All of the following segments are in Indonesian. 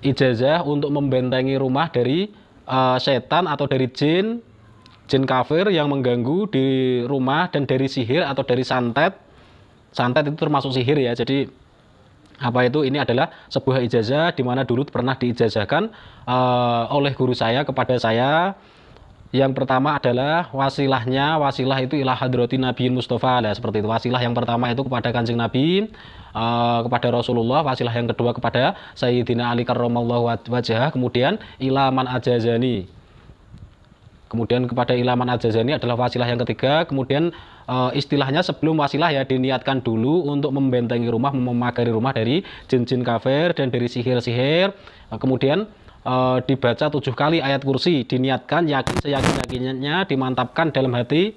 ijazah untuk membentengi rumah dari setan atau dari jin kafir yang mengganggu di rumah, dan dari sihir atau dari santet. Santet itu termasuk sihir ya. Jadi apa itu, ini adalah sebuah ijazah di mana dulu pernah diijazahkan oleh guru saya kepada saya. Yang pertama adalah wasilahnya, wasilah itu ila hadrati Nabiin Mustafa, nah, seperti itu. Wasilah yang pertama itu kepada Kanjeng Nabi, kepada Rasulullah. Wasilah yang kedua kepada Sayyidina Ali karramallahu wajhah. Kemudian ila man ajazani. Kemudian kepada ilaman ajazani adalah wasilah yang ketiga. Kemudian istilahnya sebelum wasilah ya diniatkan dulu untuk membentengi rumah, memagari rumah dari jin-jin kafir dan dari sihir-sihir. Kemudian dibaca 7 kali ayat kursi, diniatkan, yakin seyakin-yakinnya, dimantapkan dalam hati.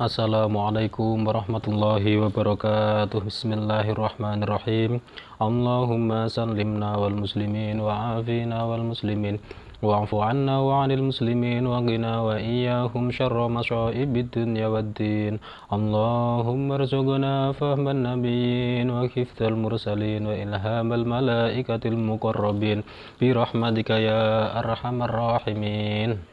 Assalamualaikum warahmatullahi wabarakatuh. Bismillahirrahmanirrahim. Allahumma sallimna wal muslimin wa afina wal muslimin wa'fu anna wa 'anil muslimin wa qina wa iyyahum syarra masya'ibid dunya waddin. Allahumma rzuqna fahman nabiyyin wa hifdzal mursalin wa ilhamal malaikatil muqarrabin bi rahmatika ya arhamar rahimin.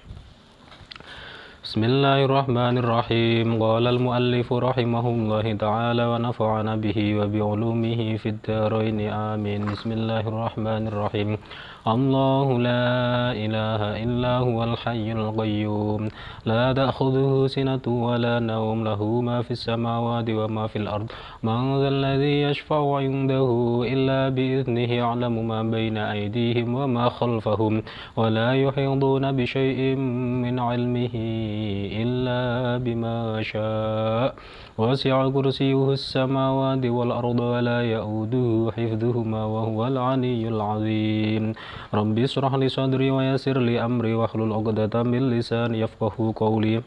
Bismillahirrahmanirrahim. Qala al-muallifu rahimahullahu ta'ala wa nafa'ana bihi wa bi 'ulumihi fid dharain amin. Bismillahirrahmanirrahim. Allahu la ilaha illa huwal hayyul qayyum la ta'khudhuhu sinatun wa la nawm lahu ma fis samawati wa ma fil ard man dhal ladzi yashfa'u 'indahu illa bi idhnihi ya'lamu ma bayna aydihim wa ma khalfahum wa la yuhituna bi syai'in min 'ilmihi illa bima syaa' wasi'a kursiyyuhu as-samawati wal arda wa la ya'uduhu hifdhuhuma wa huwal 'aliyyul 'azim. Rabbi shrah li sadri wa yassir li amri wahlul 'uqdatam min lisani yafqahu qawli.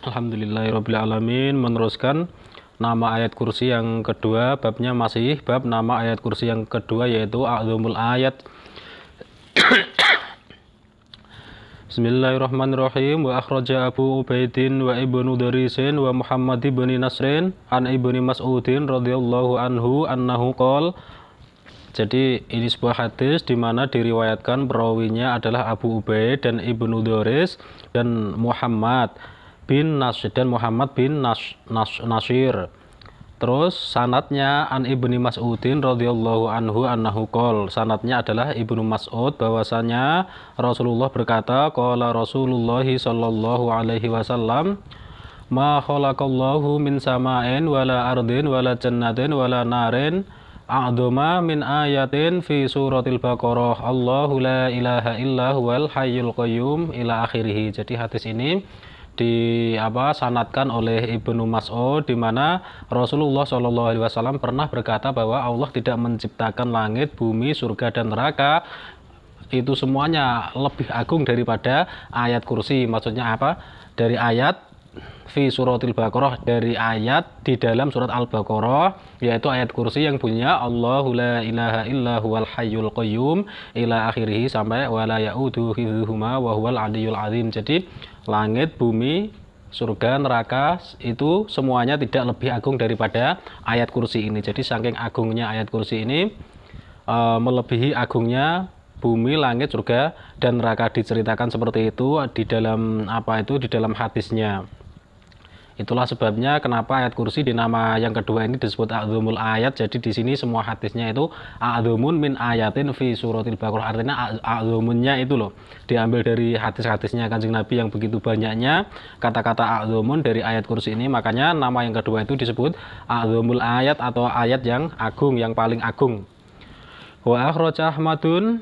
Alhamdulillahirabbil alamin. Meneruskan nama ayat kursi yang kedua, babnya masih bab nama ayat kursi yang kedua, yaitu a'dzamul ayat. Bismillahirrahmanirrahim. Wa akhraja Abu Ubaidin wa Ibnu Darisin wa Muhammad ibn Nasrin an Ibni Mas'udin radhiyallahu anhu annahu qol. Jadi ini sebuah hadis di mana diriwayatkan perawinya adalah Abu Ubaid dan Ibnu Daris dan Muhammad bin Nasir. Terus sanadnya an Ibni Mas'udin radhiyallahu anhu annahu qol. Sanadnya adalah Ibnu Mas'ud bahwasanya Rasulullah berkata, qala Rasulullah sallallahu alaihi wasallam, ma khalaqallahu min sama'in wala ardin wala jannatin wala narin a'dhama min ayatin fi suratil Baqarah. Allahu la ilaha illa huwal hayyul qayyum ila akhirih. Jadi hadis ini sanadkan oleh Ibnu Mas'ud, di mana Rasulullah Shallallahu alaihi wasallam pernah berkata bahwa Allah tidak menciptakan langit, bumi, surga dan neraka itu semuanya lebih agung daripada ayat kursi. Maksudnya apa? Dari ayat fi suratil Baqarah, dari ayat di dalam surat Al-Baqarah, yaitu ayat kursi yang bunyinya Allahu la ilaha illa huwal hayyul qayyum ila akhirih, sampai wala ya'udu hifdhuhuma wa huwal 'aliyyul 'azim. Jadi langit, bumi, surga, neraka itu semuanya tidak lebih agung daripada ayat kursi ini. Jadi saking agungnya ayat kursi ini melebihi agungnya bumi, langit, surga dan neraka. Diceritakan seperti itu di dalam di dalam hadisnya. Itulah sebabnya kenapa ayat kursi di nama yang kedua ini disebut a'dzamul ayat. Jadi di sini semua hadisnya itu a'dzamun min ayatin fi suratil Baqarah. Artinya a'dzamunnya itu loh diambil dari hadis-hadisnya Kanjeng Nabi yang begitu banyaknya kata-kata a'dzamun dari ayat kursi ini. Makanya nama yang kedua itu disebut a'dzamul ayat atau ayat yang agung, yang paling agung. Wa akhraja Ahmadun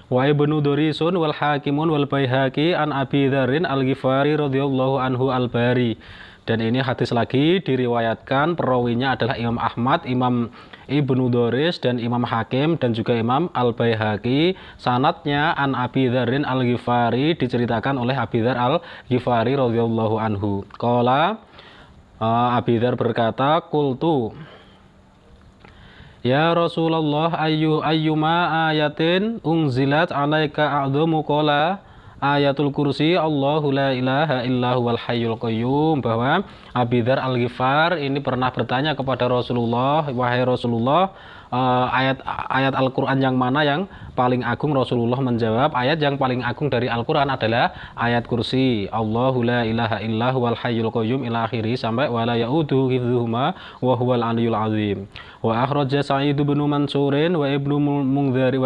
wa Ibnu Durisun wal Hakimun wal Baihaqi an Abi Dzarrin Al-Ghifari radhiyallahu anhu al-Bari. Dan ini hadis lagi diriwayatkan perawinya adalah Imam Ahmad, Imam Ibnu Duris dan Imam Hakim dan juga Imam Al-Baihaqi. Sanadnya an Abi Dzarrin Al-Ghifari, diceritakan oleh Abi Dzar Al-Ghifari radhiyallahu anhu. Qala, Abi Dzar berkata, qultu ya Rasulullah ayyuma ayatin unzilat alaika a'dhamu, qala ayatul kursi Allahu la ilaha illa huwal hayyul qayyum, bahwa Abi Dzar Al-Ghifar ini pernah bertanya kepada Rasulullah, wahai Rasulullah, ayat Al-Quran yang mana yang paling agung? Rasulullah menjawab, ayat yang paling agung dari Al-Quran adalah ayat kursi Allahu la ilaha illa huwal hayyul qayyum ila akhiri, sampai wala ya'uduhu hifdzuhuma wa huwal aliyyul azim. Wa akhraja Sa'id bin Mansurin wa ibnul Munzari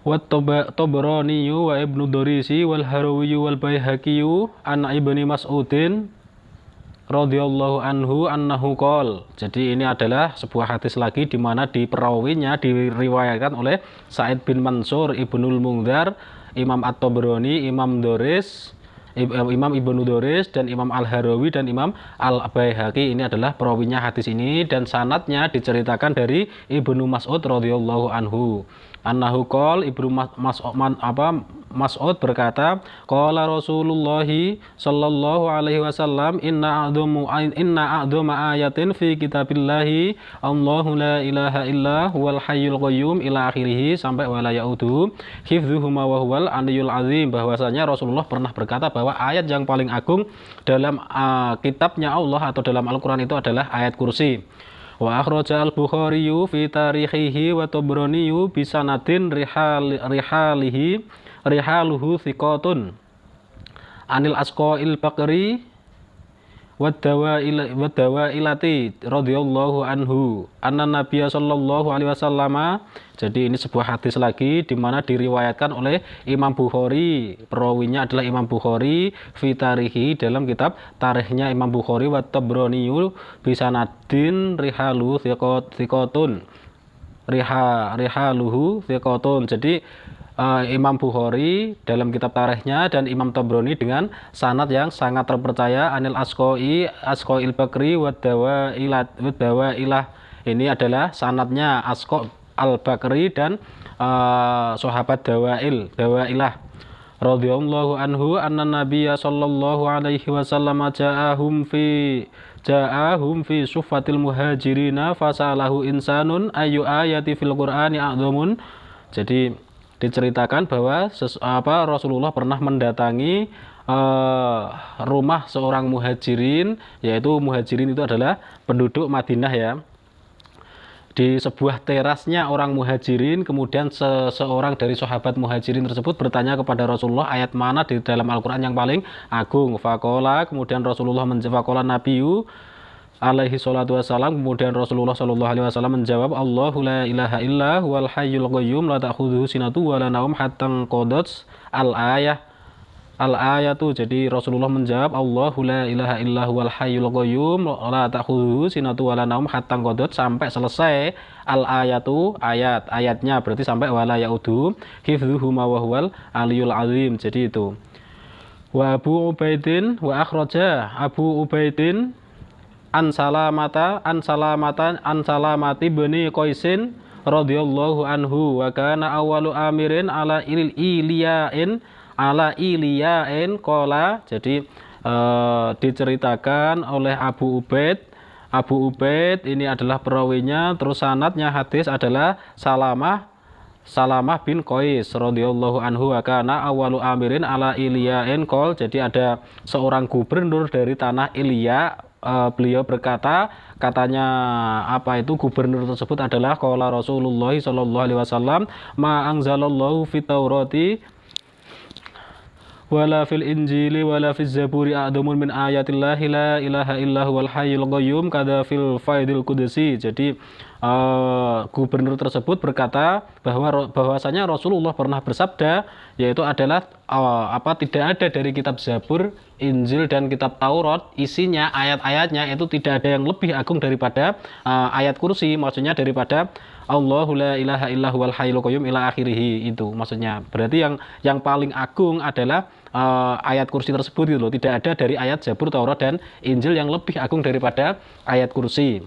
wa Tabrani wa ibnu Dorisi wal Harawi wal Baihaqi an ibni Mas'udin radhiyallahu anhu annahu qol. Jadi ini adalah sebuah hadis lagi di mana di perawinya diriwayatkan oleh Sa'id bin Mansur, Ibnul Munzar, Imam At-Tabrani, Imam Ibnu Doris, dan Imam Al-Harawi dan Imam Al-Baihaqi. Ini adalah perawinya hadis ini, dan sanadnya diceritakan dari Ibnu Mas'ud radhiyallahu anhu. Annahu qol, Ibnu Mas'ud berkata, qala Rasulullah sallallahu alaihi wasallam, inna a'dhama ayatin fi kitabillahi Allahu la ilaha illa huwal hayyul qayyum ila akhirih, sampai wala ya'uduhu hifdzuhuma wa huwal aliyyul azim. Bahwasanya Rasulullah pernah berkata bahwa ayat yang paling agung dalam kitabnya Allah atau dalam Al-Quran itu adalah ayat kursi. Wa akhraja al-Bukhari fi tarikhihi wa Tabrani bi sanadin rihaluhu thiqatun anil Asqa'il Bakri wa dawailati radhiyallahu anhu anna Nabiya sallallahu alaihi wasallam. Jadi ini sebuah hadis lagi di mana diriwayatkan oleh Imam Bukhari, perawinya adalah Imam Bukhari, fi tarihi, dalam kitab tarikhnya Imam Bukhari, wa Tabrani bisanadin rihaluhu thiqatun Jadi Imam Bukhari dalam kitab tarikhnya dan Imam Tabrani dengan sanad yang sangat terpercaya anil Asqa'il Bakri wa dawailah. Ini adalah sanadnya Asqa' Al-Bakri dan sahabat dawailah radhiyallahu anhu anna Nabiyya sallallahu alaihi wasallam ja'ahum fi suffatil muhajirina fasalahu insanun ayu ayati fil Qur'ani a'dhamun. Jadi diceritakan bahwa Rasulullah pernah mendatangi rumah seorang muhajirin, yaitu muhajirin itu adalah penduduk Madinah ya. Di sebuah terasnya orang muhajirin, kemudian seseorang dari sahabat muhajirin tersebut bertanya kepada Rasulullah, ayat mana di dalam Al-Quran yang paling agung? Faqala, kemudian Rasulullah menjawab, Nabiyu alaihi salatu wassalam, kemudian Rasulullah sallallahu alaihi wasallam menjawab, Allahu la ilaha illa huwal hayyul qayyum la ta'khudhuhu sinatun wa la naum hatta qadats al-ayatu. Jadi Rasulullah menjawab, Allahu la ilaha illa huwal hayyul qayyum la ta'khudhuhu sinatun wa la naum hatta qadats, sampai selesai al-ayatu, ayatnya berarti sampai wala ya'udu hifdzuhuma wa huwal aliyyul azim. Jadi itu. Wa Abu Ubaidin wa akhraja Abu Ubaidin an salamati bani Qaisin radhiyallahu anhu wa kana awwalu amirin ala iliyain qala. Jadi diceritakan oleh Abu Ubaid ini adalah perawinya, terus sanadnya hadis adalah Salamah bin Qais radhiyallahu anhu wa kana awwalu amirin ala iliyain qol. Jadi ada seorang gubernur dari tanah Ilya, beliau berkata, katanya gubernur tersebut adalah qala Rasulullah sallallahu alaihi wasallam ma anzalallahu fit Taurati wala fil Injili wala fiz Zaburi a'dhamun min ayatillahi la ilaha illa huwal hayyul qayyum kada fil faidil qudsi. Jadi gubernur tersebut berkata bahwasanya Rasulullah pernah bersabda, yaitu adalah tidak ada dari kitab Zabur, Injil dan kitab Taurat isinya ayat-ayatnya itu tidak ada yang lebih agung daripada ayat kursi, maksudnya daripada Allahu la ilaha illa huwal hayyul qayyum ila akhirih. Itu maksudnya berarti yang paling agung adalah ayat kursi tersebut gitu loh. Tidak ada dari ayat Zabur, Taurat dan Injil yang lebih agung daripada ayat kursi.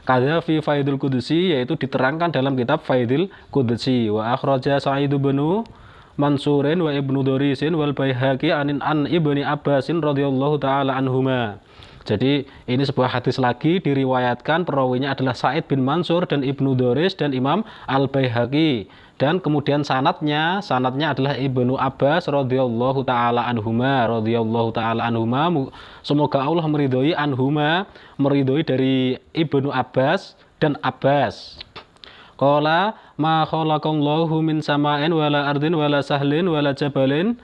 Kada fi Faidul Qudsi, yaitu diterangkan dalam kitab Faidul Qudsi. Wa akhraja Sa'id bin Mansurin wa Ibnu Dorisin wal Baihaqi an Ibni Abbasin radhiyallahu taala anhuma. Jadi ini sebuah hadis lagi diriwayatkan perawinya adalah Sa'id bin Mansur dan Ibnu Doris dan Imam Al-Baihaqi. Dan kemudian sanatnya adalah Ibnu Abbas radhiyallahu taala anhuma. Semoga Allah meridhoi anhuma, meridhoi dari Ibnu Abbas dan Abbas. Qala ma khalaqallahu min sama'in wala ardin wala sahlin wala jabalin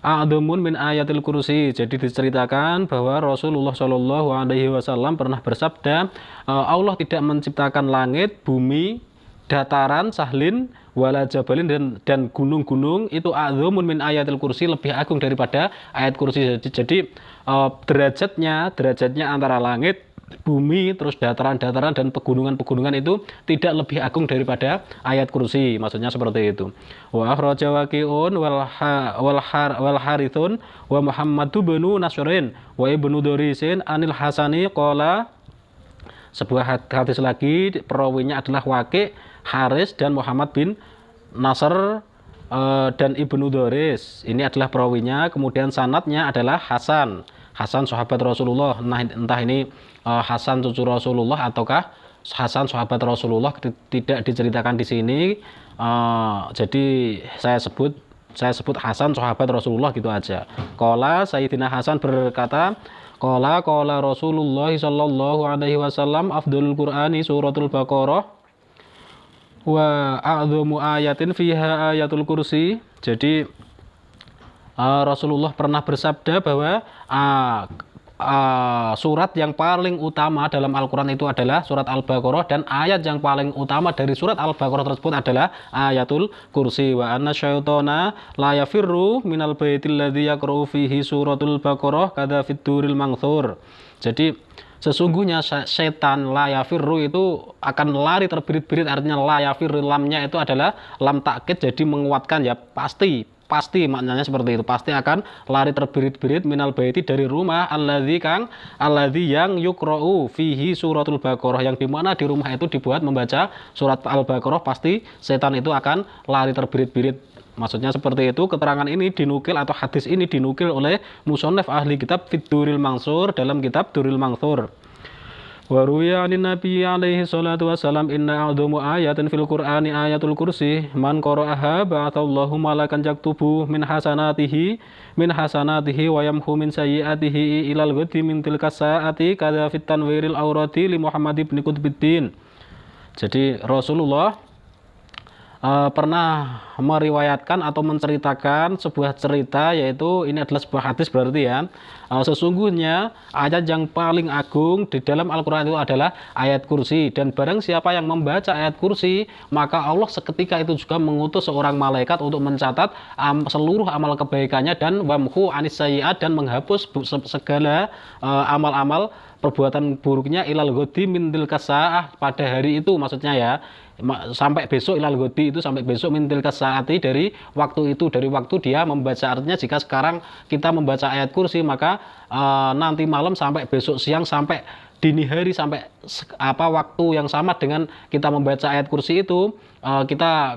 a'dhamun min ayatil kursi. Jadi diceritakan bahwa Rasulullah Shallallahu alaihi wasallam pernah bersabda, Allah tidak menciptakan langit, bumi, dataran, sahlin, wala jabalin dan gunung-gunung itu a'dhamun min ayatil kursi, lebih agung daripada ayat kursi. Jadi derajatnya antara langit, bumi, terus dataran-dataran dan pegunungan-pegunungan itu tidak lebih agung daripada ayat kursi, maksudnya seperti itu. Wa akhraja Waqi'un wal Harithun wa Muhammadu bin Nasrin wa Ibnu Dorisin anil Hasani qala. Sebuah hadis lagi perawinya adalah Waqi', Haris dan Muhammad bin Nasr dan Ibnu Doris. Ini adalah perawinya. Kemudian sanadnya adalah Hasan sahabat Rasulullah. Entah ini Hasan cucu Rasulullah ataukah Hasan sahabat Rasulullah, tidak diceritakan di sini. Jadi saya sebut Hasan sahabat Rasulullah gitu aja. Qala Sayyidina Hasan berkata, qala Rasulullah sallallahu alaihi wasallam afdhalul Qur'ani suratul Baqarah wa a'dhamu ayatin fiha ayatul kursi. Jadi Rasulullah pernah bersabda bahwa surat yang paling utama dalam Al-Quran itu adalah surat Al-Baqarah, dan ayat yang paling utama dari surat Al-Baqarah tersebut adalah ayatul kursi. Wa anna syaitana la yafirru minal baitil ladzi yaqra'u fihi suratul Baqarah kadza fid duril manthur. Jadi sesungguhnya setan la yafirru itu akan lari terbirit-birit, artinya la yafirru, lamnya itu adalah lam takkid, jadi menguatkan ya, pasti maknanya seperti itu, pasti akan lari terbirit-birit minal baiti dari rumah alladzi yang yukra'u fihi suratul Baqarah, yang dimana di rumah itu dibuat membaca surat Al-Baqarah, pasti setan itu akan lari terbirit-birit. Maksudnya seperti itu. Keterangan ini dinukil atau hadis ini dinukil oleh musannaf ahli kitab Duril Mansur dalam kitab Duril Mansur. Wa ruwiya 'anin Nabi alaihi salatu wasalam inna a'dhamu ayatin fil Qur'ani ayatul kursi man qara'aha ba'athallahu malakan yaktubu min hasanatihi wa yamhu min sayyi'atihi ilal ghadi min tilka sa'ati kadza fit tanwiril aurati li Muhammad ibn Qutbiddin. Jadi Rasulullah pernah meriwayatkan atau menceritakan sebuah cerita, yaitu ini adalah sebuah hadis berarti ya. Sesungguhnya ayat yang paling agung di dalam Al-Quran itu adalah ayat kursi, dan barang siapa yang membaca ayat kursi maka Allah seketika itu juga mengutus seorang malaikat untuk mencatat seluruh amal kebaikannya dan wamhu anis sayyi'at, dan menghapus segala amal-amal perbuatan buruknya ilal ghadi min tilka sa'ah, pada hari itu maksudnya ya, sampai besok, ilal ghadi itu sampai besok, min tilka sa'ati dari waktu itu, dari waktu dia membaca. Artinya jika sekarang kita membaca ayat kursi, maka nanti malam sampai besok siang sampai dini hari, sampai waktu yang sama dengan kita membaca ayat kursi itu,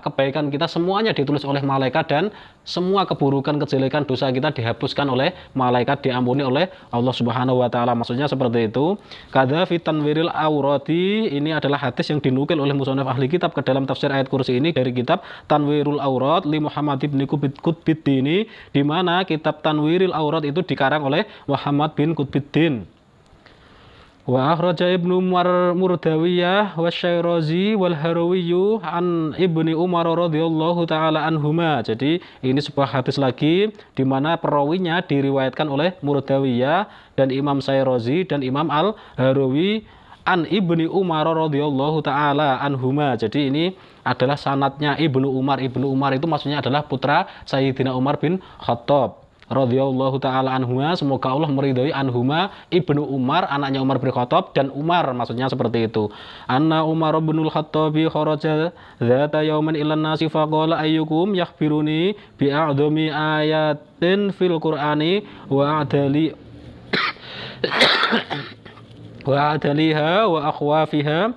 kebaikan kita semuanya ditulis oleh malaikat, dan semua keburukan, kejelekan, dosa kita dihapuskan oleh malaikat, diampuni oleh Allah Subhanahu wa taala. Maksudnya seperti itu. Kadza fi tanwiril aurati, ini adalah hadis yang dinukil oleh musannaf ahli kitab ke dalam tafsir ayat kursi ini dari kitab Tanwirul Aurat li Muhammad bin Qutbiddin, di mana kitab Tanwiril Aurat itu dikarang oleh Muhammad bin Qutbiddin. Wa akhraja Ibnu Murdawiyah wa Syairazi wal Harawiyyu an Ibni Umar radhiyallahu taala anhuma. Jadi ini sebuah hadis lagi di mana perawinya diriwayatkan oleh Murdawiyah dan Imam Syairazi dan Imam Al-Harawi an Ibni Umar radhiyallahu taala anhuma. Jadi ini adalah sanadnya Ibnu Umar. Ibnu Umar itu maksudnya adalah putra Sayyidina Umar bin Khattab radhiyallahu taala anhuma, semoga Allah meridhai anhuma, Ibnu Umar, anaknya Umar bin Khattab, dan Umar maksudnya seperti itu. Anna Umar bin Khattabi kharaja dzata yaumin ilan nasi faqala ayyukum yakhbiruni bi a'dhami ayatin fil Qur'ani wa adaliha wa akhwafiha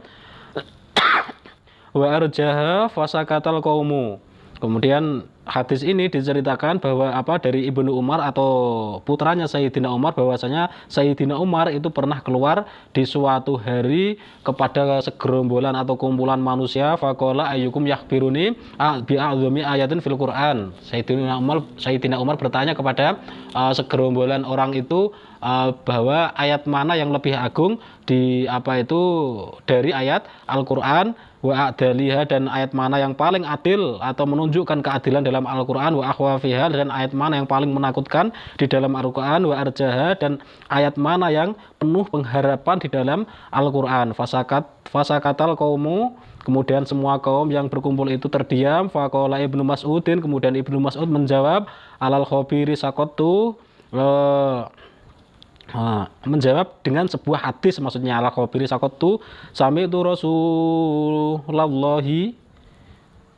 wa arjaha fasakatal qaumu Kemudian hadis ini diceritakan bahwa dari Ibnu Umar atau putranya Sayyidina Umar, bahwasanya Sayyidina Umar itu pernah keluar di suatu hari kepada segerombolan atau kumpulan manusia, faqala ayyukum yakhbiruni bi'adzami ayatin fil Quran. Sayyidina Umar bertanya kepada segerombolan orang itu bahwa ayat mana yang lebih agung dari ayat Al-Qur'an, wa adaliha, dan ayat mana yang paling adil atau menunjukkan keadilan dalam Al-Qur'an, wa akhwafiha, dan ayat mana yang paling menakutkan di dalam Al-Qur'an, wa arjaha, dan ayat mana yang penuh pengharapan di dalam Al-Qur'an. Fasakatal qaumu, kemudian semua kaum yang berkumpul itu terdiam. Faqala Ibnu Mas'udin, kemudian Ibnu Mas'ud menjawab, alal khabiri sakottu, menjawab dengan sebuah hadis, maksudnya ala khabiri sakottu sami'tu Rasulullahi,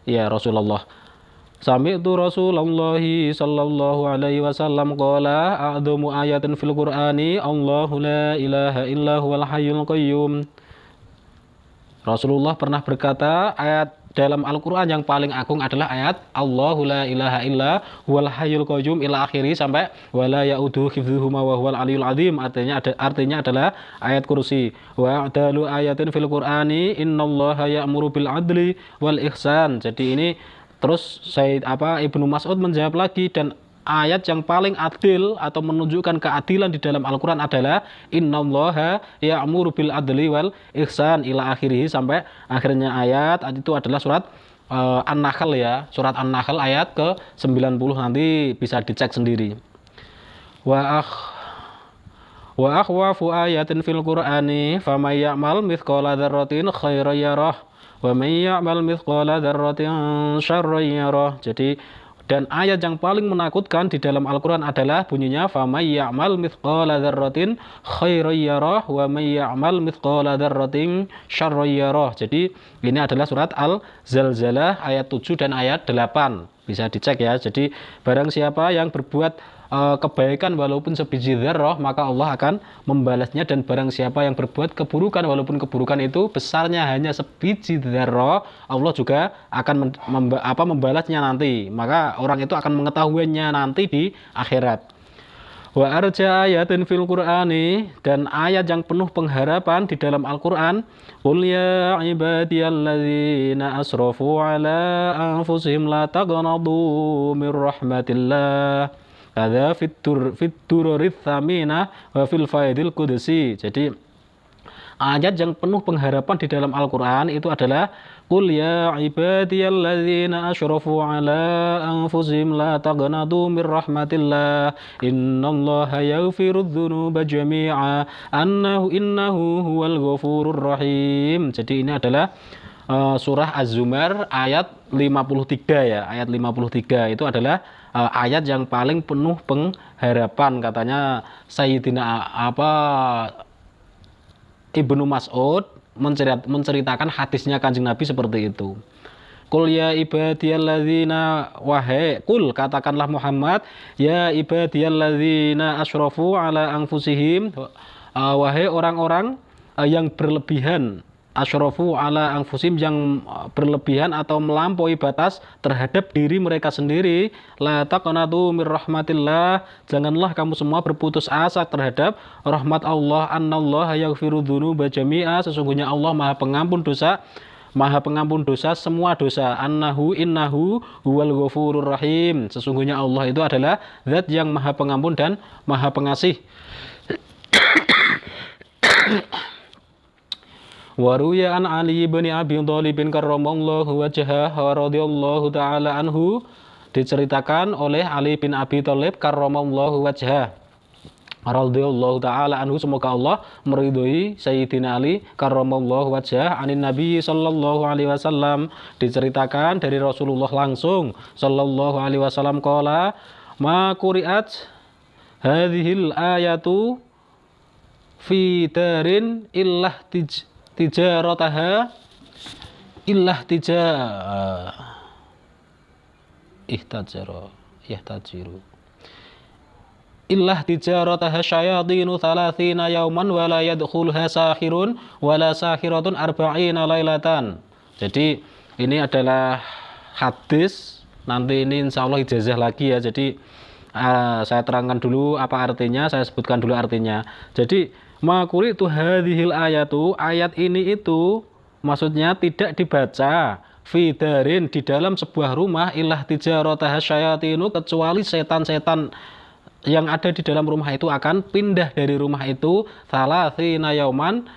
ya Rasulullah, sami'tu Rasulullahi sallallahu alaihi wasallam qala a'dhamu ayatin fil Qur'ani Allahu la ilaha illa huwal hayyul qayyum. Rasulullah pernah berkata, ayat dalam Al-Quran yang paling agung adalah ayat Allahu la ilaha illa huwal hayyul qayyum ila akhiri sampai wala ya'udu hifdzuhuma wa huwal aliyul azim. Artinya adalah ayat kursi. Wa a'dalu ayatin fil Qur'ani innallaha ya'muru bil adli wal ihsan. Jadi ini terus Ibnu Mas'ud menjawab lagi, dan ayat yang paling adil atau menunjukkan keadilan di dalam Al-Quran adalah innallaha ya'muru bil adli wal ihsan ila akhirih, sampai akhirnya ayat itu adalah surat An-Nahl, ya, surat An-Nahl ayat ke-90, nanti bisa dicek sendiri. Wa akhwafu ayatin fil Qur'ani famay ya'mal mithqala dzarratin khairan yarah wa may ya'mal mithqala dzarratin syarran yarah. Jadi, dan ayat yang paling menakutkan di dalam Al-Quran adalah bunyinya famay ya'mal mithqala dzarratin khairan yarah wa may ya'mal mithqala dzarratin syarran yarah. Jadi ini adalah surat Al-Zalzalah ayat 7 dan ayat 8. Bisa dicek, ya. Jadi barang siapa yang berbuat kebaikan walaupun sebiji dzarrah, maka Allah akan membalasnya, dan barang siapa yang berbuat keburukan walaupun keburukan itu besarnya hanya sebiji dzarrah, Allah juga akan membalasnya nanti. Maka orang itu akan mengetahuinya nanti di akhirat. Wa arja ayatin fil Qur'ani, dan ayat yang penuh pengharapan di dalam Al-Qur'an, qul ya ibadiyalladzina asrafu ala anfusihim la taqnatu mir rahmatillah kadza fit-dururits tsaminah wa fil faidil qudsi. Jadi ayat yang penuh pengharapan di dalam Al-Qur'an itu adalah qul ya ibadiyalladzina asyrafu ala anfusihim la taqnatu mir rahmatillah innallaha yaghfirudz dzunuba jami'a innahu huwal ghafurur rahim. Jadi ini adalah surah Az-Zumar ayat 53, ya. Ayat 53 itu adalah ayat yang paling penuh pengharapan, katanya Sayyidina Ibnu Mas'ud menceritakan hadisnya Kanjeng Nabi seperti itu. Qul ya ibadiyalladzina, wahai qul, katakanlah Muhammad, ya ibadiyalladzina asyrafu ala anfusihim, wahai orang-orang yang berlebihan, asyrafu ala anfusim, yang berlebihan atau melampaui batas terhadap diri mereka sendiri, la taqnatu mir rahmatillah, janganlah kamu semua berputus asa terhadap rahmat Allah, annallaha yaghfirudz dzunuba jami'a, sesungguhnya Allah Maha Pengampun dosa semua dosa, innahu huwal ghafurur rahim, sesungguhnya Allah itu adalah zat yang Maha Pengampun dan Maha Pengasih. Waruya an Ali bin Abi Thalib karramallahu wajhahu wa radhiyallahu taala anhu, diceritakan oleh Ali bin Abi Thalib karramallahu wajhahu radhiyallahu taala anhu, semoga Allah meridhoi Sayyidina Ali karramallahu wajhahu, anin Nabi sallallahu alaihi wasallam, diceritakan dari Rasulullah langsung sallallahu alaihi wasallam, qala ma quri'at hadhil ayatu fi darin illah tijarataha illah ihtajiru illah tijarataha syayatinu thalathina yauman wala yadkhulha sahirun wala sahiratun arba'ina lailatan. Jadi ini adalah hadis nanti ini insya Allah ijazah lagi ya. Jadi saya terangkan dulu apa artinya, saya sebutkan dulu artinya. Jadi makuri itu hadhil ayatu, ayat ini itu maksudnya tidak dibaca fidarin di dalam sebuah rumah ilah tijarotah syayatinu, kecuali setan-setan yang ada di dalam rumah itu akan pindah dari rumah itu salasina yauman,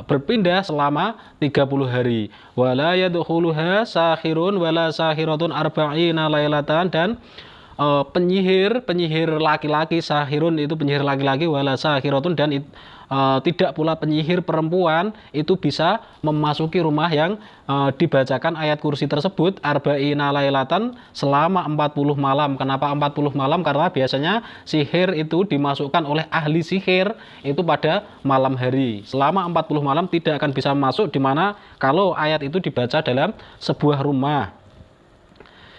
berpindah selama 30 hari. Wala yadkhuluha sahirun wala sahiratun arba'ina lailatan, dan penyihir laki-laki, sahirun itu penyihir laki-laki, wala sahiratun, dan tidak pula penyihir perempuan itu bisa memasuki rumah yang dibacakan ayat kursi tersebut arba'ina lailatan selama 40 malam. Kenapa 40 malam? Karena biasanya sihir itu dimasukkan oleh ahli sihir itu pada malam hari. Selama 40 malam tidak akan bisa masuk, dimana kalau ayat itu dibaca dalam sebuah rumah.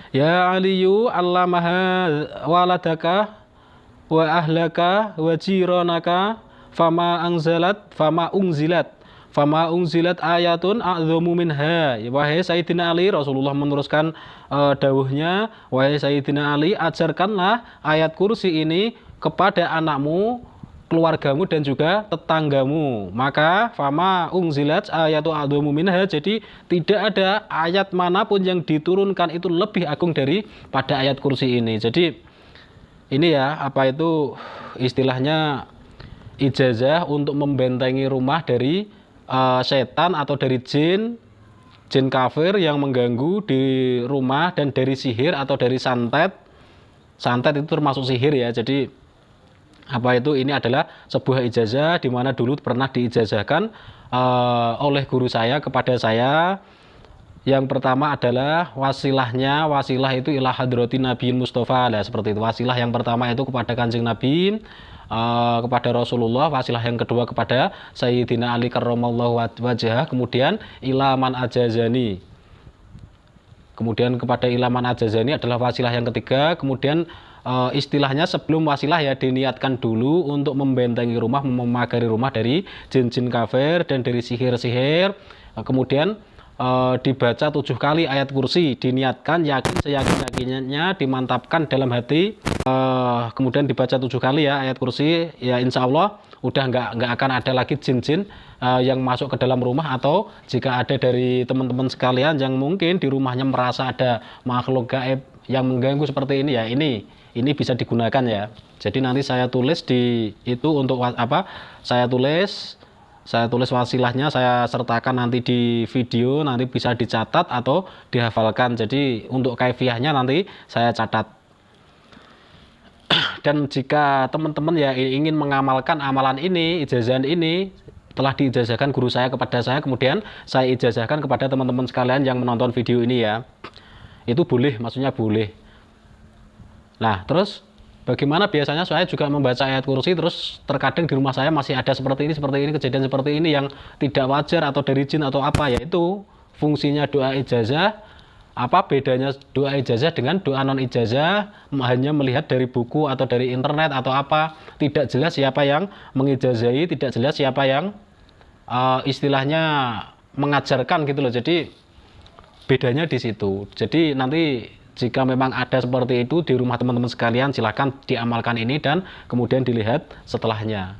Ya aliyu allamaha waladaka wa ahlaka wa jiranaka fama ungzilat ayatun a'dhamu minha. Wahai Sayyidina Ali, Rasulullah meneruskan dawuhnya, wahai Sayyidina Ali, ajarkanlah ayat kursi ini kepada anakmu, keluargamu, dan juga tetanggamu. Maka fama ungzilat ayatu a'dhamu minha, jadi tidak ada ayat manapun yang diturunkan itu lebih agung daripada ayat kursi ini. Jadi ini ya, apa itu istilahnya, ijazah untuk membentengi rumah dari setan atau dari jin kafir yang mengganggu di rumah, dan dari sihir atau dari santet itu termasuk sihir ya. Jadi apa itu, ini adalah sebuah ijazah di mana dulu pernah diijazahkan oleh guru saya kepada saya. Yang pertama adalah wasilahnya, wasilah itu ila hadrati Nabi Mustafa, lah seperti itu. Wasilah yang pertama itu kepada Kanjeng Nabi, kepada Rasulullah. Wasilah yang kedua kepada Sayyidina Ali karramallahu wajhah. Kemudian ilaman ajazani. Kemudian kepada ilaman ajazani adalah wasilah yang ketiga. Kemudian istilahnya sebelum wasilah ya diniatkan dulu untuk membentengi rumah, memagari rumah dari jin-jin kafir dan dari sihir-sihir. Kemudian dibaca 7 kali ayat kursi, diniatkan, yakin seyakin-yakinnya, dimantapkan dalam hati. Kemudian dibaca 7 kali ya ayat kursi, ya insya Allah udah nggak akan ada lagi jin-jin yang masuk ke dalam rumah. Atau jika ada dari teman-teman sekalian yang mungkin di rumahnya merasa ada makhluk gaib yang mengganggu seperti ini, ya ini bisa digunakan ya. Jadi nanti saya tulis di itu untuk apa, saya tulis wasilahnya, saya sertakan nanti di video, nanti bisa dicatat atau dihafalkan. Jadi untuk kaifiahnya nanti saya catat. Dan jika teman-teman ya ingin mengamalkan amalan ini, ijazah ini telah diijazahkan guru saya kepada saya, kemudian saya ijazahkan kepada teman-teman sekalian yang menonton video ini ya, itu boleh, maksudnya boleh. Nah terus bagaimana biasanya saya juga membaca ayat kursi, terus terkadang di rumah saya masih ada seperti ini, kejadian seperti ini yang tidak wajar atau dari jin atau apa, yaitu fungsinya doa ijazah. Apa bedanya doa ijazah dengan doa non ijazah? Hanya melihat dari buku atau dari internet atau apa, tidak jelas siapa yang mengijazahi, tidak jelas siapa yang istilahnya mengajarkan gitu loh. Jadi bedanya di situ. Jadi nanti jika memang ada seperti itu di rumah teman-teman sekalian, silahkan diamalkan ini dan kemudian dilihat setelahnya.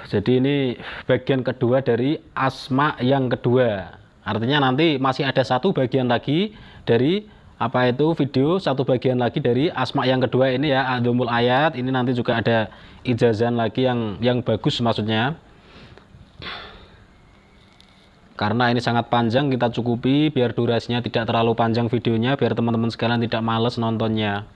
Jadi ini bagian kedua dari asma yang kedua. Artinya nanti masih ada satu bagian lagi dari apa itu video, satu bagian lagi dari asma yang kedua ini ya, a'dzamul ayat. Ini nanti juga ada ijazah lagi yang bagus maksudnya. Karena ini sangat panjang, kita cukupi biar durasinya tidak terlalu panjang videonya, biar teman-teman sekalian tidak males nontonnya.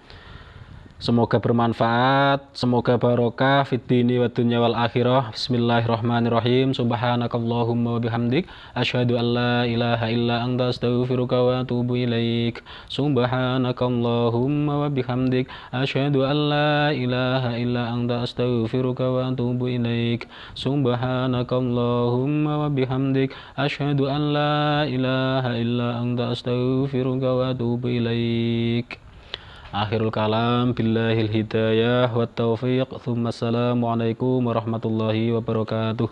Semoga bermanfaat, semoga barokah fid dini wa dunya wal akhirah. Bismillahirrahmanirrahim. Subhanakallahumma wa bihamdik asyhadu an la ilaha illa anta astaghfiruka wa atubu ilaik. Subhanakallahumma wa bihamdik asyhadu an la ilaha illa anta astaghfiruka wa atubu ilaik. Subhanakallahumma wa bihamdik asyhadu an la ilaha illa anta astaghfiruka wa atubu ilaik. Akhirul kalam, billahil hidayah wa taufiq. Assalamualaikum warahmatullahi wabarakatuh.